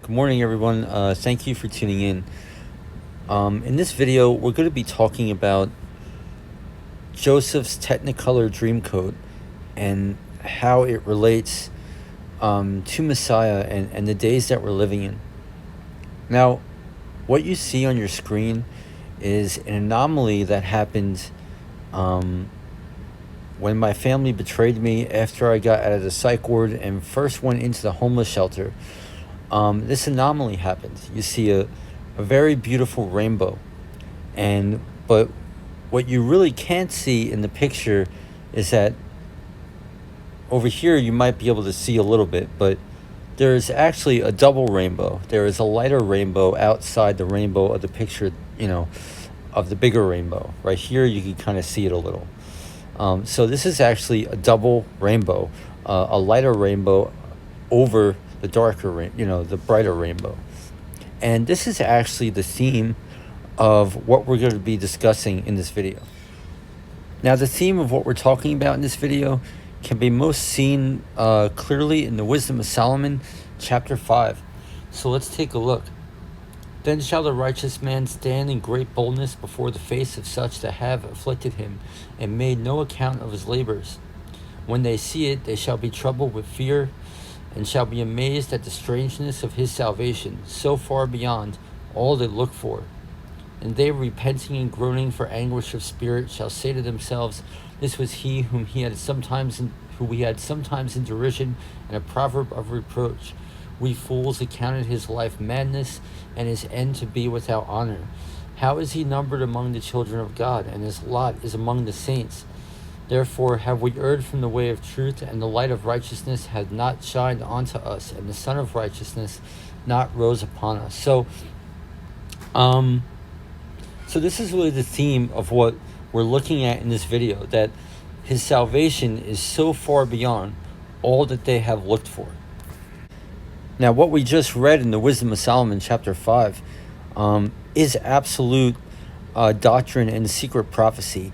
Good morning, everyone. Thank you for tuning in. In this video, we're going to be talking about Joseph's Technicolor Dreamcoat and how it relates to Messiah and the days that we're living in. Now, what you see on your screen is an anomaly that happened when my family betrayed me after I got out of the psych ward and first went into the homeless shelter. This anomaly happened. You see a very beautiful rainbow, but what you really can't see in the picture is that over here you might be able to see a little bit, but there is actually a double rainbow. There is a lighter rainbow outside the rainbow of the picture, of the bigger rainbow. Right here you can kind of see it a little. So this is actually a double rainbow, a lighter rainbow over the darker the brighter rainbow. And this is actually the theme of what we're going to be discussing in this video. Now, the theme of what we're talking about in this video can be most seen clearly in the Wisdom of Solomon, chapter 5. So let's take a look. Then shall the righteous man stand in great boldness before the face of such that have afflicted him, and made no account of his labors. When they see it, they shall be troubled with fear, and shall be amazed at the strangeness of his salvation, so far beyond all they look for. And they, repenting and groaning for anguish of spirit, shall say to themselves, This was he who we had sometimes in derision, and a proverb of reproach. We fools accounted his life madness, and his end to be without honor. How is he numbered among the children of God, and his lot is among the saints? Therefore have we erred from the way of truth, and the light of righteousness had not shined onto us, and the sun of righteousness not rose upon us. So this is really the theme of what we're looking at in this video, that his salvation is so far beyond all that they have looked for. Now, what we just read in the Wisdom of Solomon, chapter 5, is absolute doctrine and secret prophecy.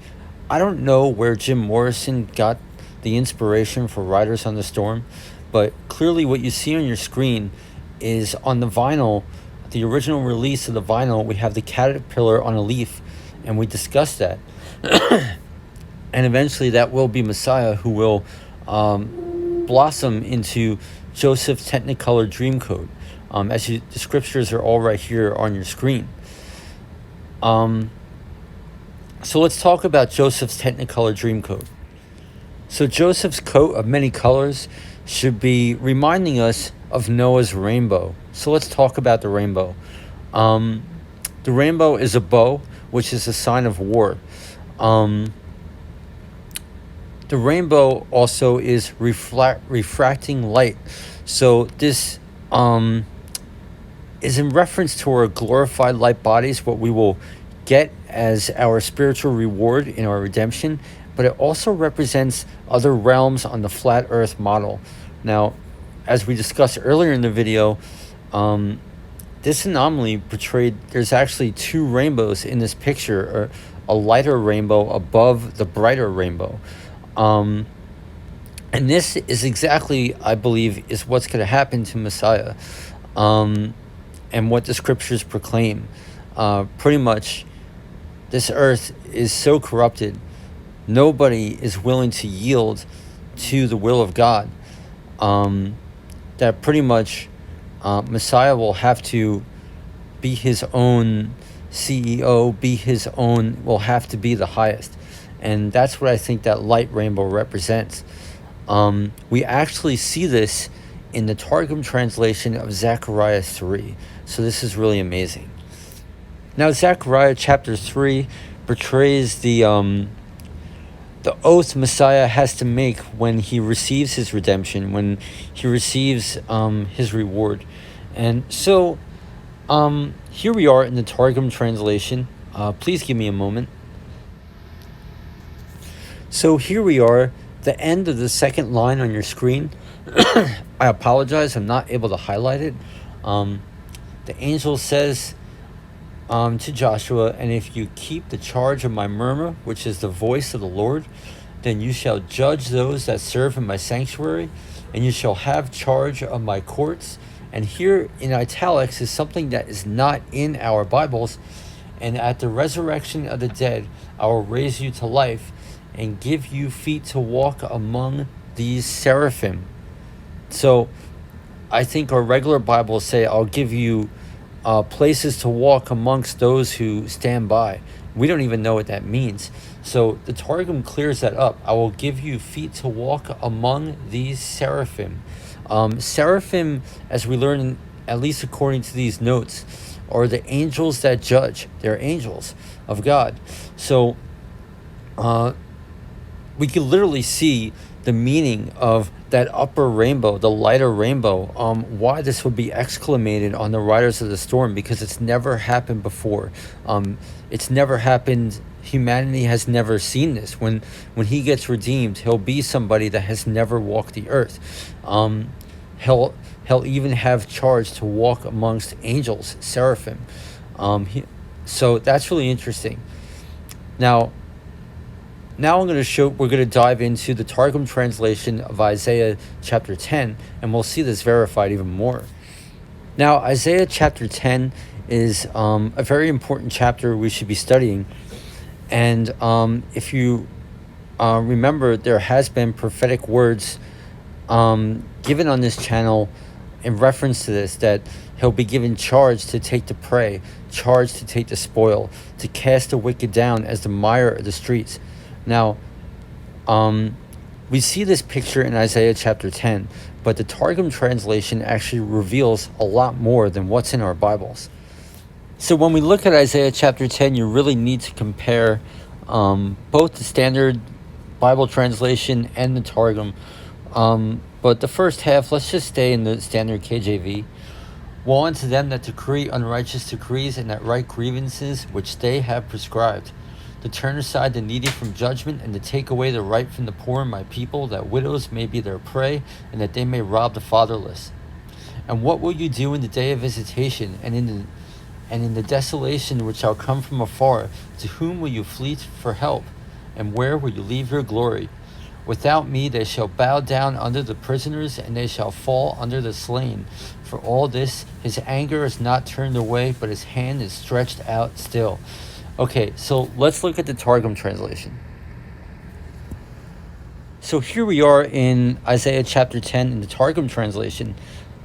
I don't know where Jim Morrison got the inspiration for Riders on the Storm, but clearly what you see on your screen is on the vinyl, the original release of the vinyl, we have the caterpillar on a leaf, and we discussed that. And eventually that will be Messiah, who will blossom into Joseph's Technicolor Dreamcoat. The scriptures are all right here on your screen. So let's talk about Joseph's Technicolor Dreamcoat. So Joseph's coat of many colors should be reminding us of Noah's rainbow. So let's talk about the rainbow. The rainbow is a bow, which is a sign of war. The rainbow also is refracting light. So this is in reference to our glorified light bodies, what we will get as our spiritual reward in our redemption, but it also represents other realms on the flat earth model. Now, as we discussed earlier in the video, this anomaly portrayed, there's actually two rainbows in this picture, or a lighter rainbow above the brighter rainbow. And this is exactly, I believe, is what's going to happen to Messiah, and what the scriptures proclaim. Pretty much, this earth is so corrupted, nobody is willing to yield to the will of God, that pretty much Messiah will have to be his own CEO, will have to be the highest. And that's what I think that light rainbow represents. We actually see this in the Targum Translation of Zechariah 3. So this is really amazing. Now, Zechariah chapter 3 portrays the oath Messiah has to make when he receives his redemption, when he receives his reward. And so here we are in the Targum Translation. Please give me a moment. So here we are, the end of the second line on your screen. I apologize, I'm not able to highlight it. The angel says to Joshua, And if you keep the charge of my murmur, which is the voice of the Lord, then you shall judge those that serve in my sanctuary, and you shall have charge of my courts, And here in italics is something that is not in our Bibles. And at the resurrection of the dead, I will raise you to life and give you feet to walk among these seraphim. So I think our regular Bibles say, I'll give you places to walk amongst those who stand by. We don't even know what that means. So the Targum clears that up. I will give you feet to walk among these seraphim. Seraphim, as we learn, at least according to these notes, are the angels that judge. They're angels of God. So we can literally see the meaning of that upper rainbow, the lighter rainbow, why this would be exclamated on the riders of the storm, because it's never happened before. It's never happened. Humanity has never seen this. When he gets redeemed, he'll be somebody that has never walked the earth. He'll even have charge to walk amongst angels, seraphim. So that's really interesting. Now we're going to dive into the Targum translation of Isaiah chapter 10, and we'll see this verified even more. Now, Isaiah chapter 10 is a very important chapter we should be studying. And if you remember, there has been prophetic words given on this channel in reference to this, that he'll be given charge to take the prey, charge to take the spoil, to cast the wicked down as the mire of the streets. Now, we see this picture in Isaiah chapter 10, but the Targum translation actually reveals a lot more than what's in our Bibles. So when we look at Isaiah chapter 10, you really need to compare both the standard Bible translation and the Targum. But the first half, let's just stay in the standard KJV. Woe unto them that decree unrighteous decrees and that write grievances which they have prescribed, to turn aside the needy from judgment, and to take away the right from the poor in my people, that widows may be their prey, and that they may rob the fatherless. And what will you do in the day of visitation, and in the desolation which shall come from afar? To whom will you flee for help, and where will you leave your glory? Without me they shall bow down under the prisoners, and they shall fall under the slain. For all this his anger is not turned away, but his hand is stretched out still. Okay, so let's look at the Targum translation. So here we are in Isaiah chapter 10 in the Targum translation.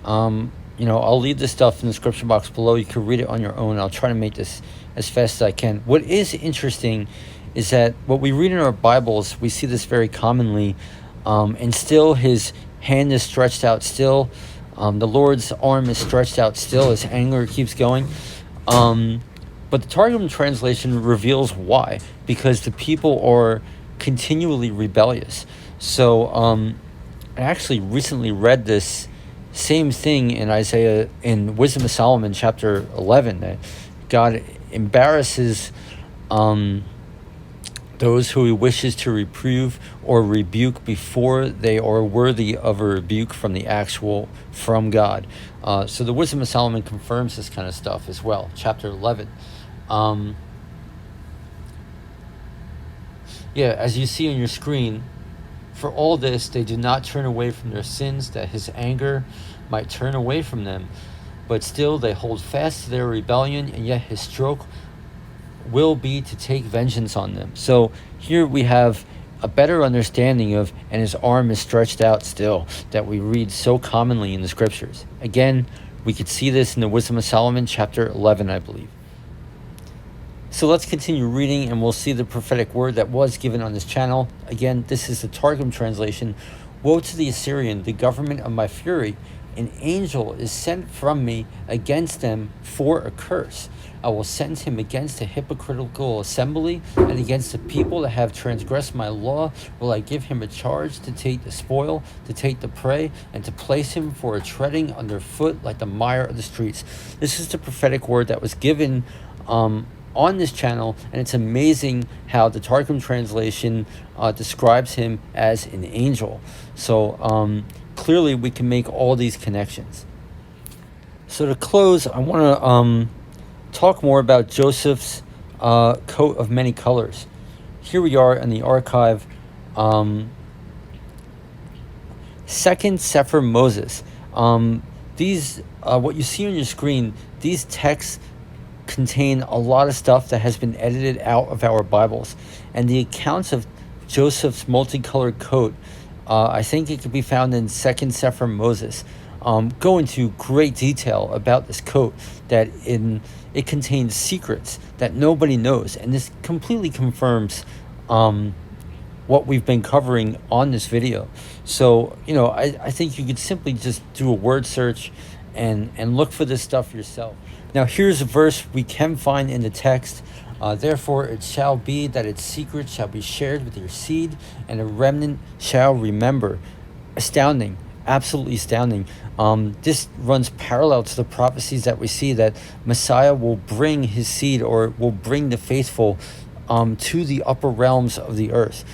I'll leave this stuff in the description box below. You can read it on your own. I'll try to make this as fast as I can. What is interesting is that what we read in our Bibles, we see this very commonly, and still his hand is stretched out still. The Lord's arm is stretched out still. His anger keeps going. But the Targum translation reveals why, because the people are continually rebellious. So I actually recently read this same thing in Isaiah, in Wisdom of Solomon chapter 11, that God embarrasses those who he wishes to reprove or rebuke before they are worthy of a rebuke from God. So the Wisdom of Solomon confirms this kind of stuff as well, chapter 11. As you see on your screen, for all this they do not turn away from their sins, that his anger might turn away from them. But still they hold fast to their rebellion, and yet his stroke will be to take vengeance on them. So here we have a better understanding of, and his arm is stretched out still, that we read so commonly in the scriptures. Again, we could see this in the Wisdom of Solomon chapter 11, I believe. So let's continue reading, and we'll see the prophetic word that was given on this channel. Again, this is the Targum translation. Woe to the Assyrian, the government of my fury. An angel is sent from me against them for a curse. I will send him against a hypocritical assembly, and against the people that have transgressed my law will I give him a charge to take the spoil, to take the prey, and to place him for a treading underfoot like the mire of the streets. This is the prophetic word that was given on this channel, and it's amazing how the Targum translation describes him as an angel. So clearly we can make all these connections. So to close, I want to talk more about Joseph's coat of many colors. Here we are in the archive, second Sefer Moses. These what you see on your screen, these texts contain a lot of stuff that has been edited out of our Bibles. And the accounts of Joseph's multicolored coat, I think it could be found in Second Sefer Moses, go into great detail about this coat, that it contains secrets that nobody knows. And this completely confirms what we've been covering on this video. So, I think you could simply just do a word search and look for this stuff yourself. Now, here's a verse we can find in the text. Therefore it shall be that its secret shall be shared with your seed, and a remnant shall remember. Astounding, absolutely astounding. This runs parallel to the prophecies that we see that Messiah will bring his seed, or will bring the faithful to the upper realms of the earth.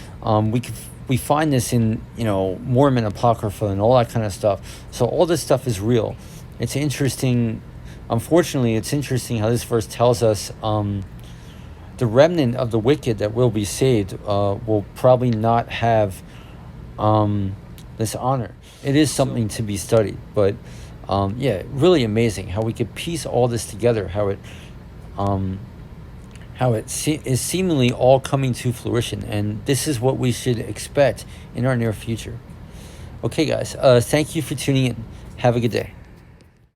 We find this in Mormon Apocrypha and all that kind of stuff. So all this stuff is real. It's interesting. Unfortunately, it's interesting how this verse tells us the remnant of the wicked that will be saved will probably not have this honor. It is something to be studied, but really amazing how we could piece all this together, how it is seemingly all coming to fruition, and this is what we should expect in our near future. Okay, guys, thank you for tuning in. Have a good day.